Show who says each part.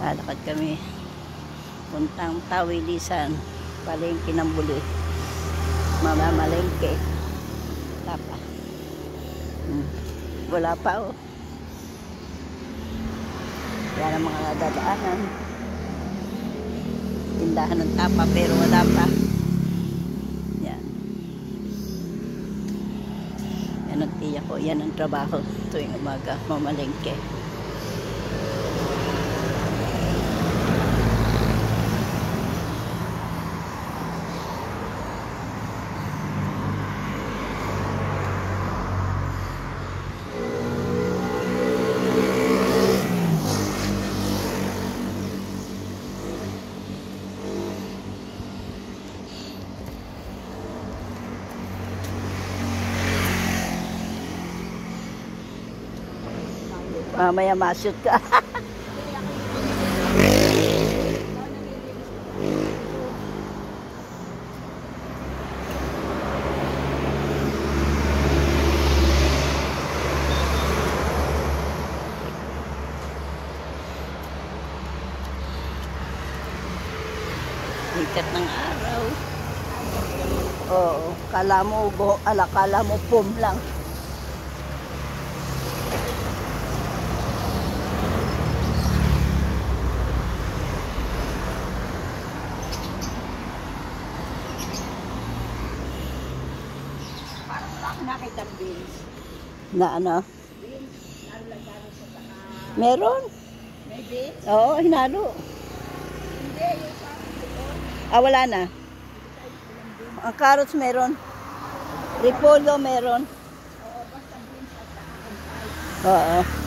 Speaker 1: Lalakad kami. Puntang Tawilisan. Palengke ng Buli. Mamamalengke. Tapa. Wala pa oh. Yan ang mga dadaanan. Tindahan ng tapa pero wala pa. Yan. Yan ang tiya ko. Yan ang trabaho tuwing umaga. Mamalengke. Mamaya mashoot ka. Sikat ng araw. Oo, kala mo pum lang.
Speaker 2: Nakita beans.
Speaker 1: Na ano?
Speaker 2: Beans. Nalagano sa saka.
Speaker 1: Meron?
Speaker 2: May beans?
Speaker 1: Oo, hinalo.
Speaker 2: Hindi, yung sa akin.
Speaker 1: Ah, wala na. Ang carrots meron. Repolyo meron.
Speaker 2: Oo, basta beans at saka.
Speaker 1: Oo.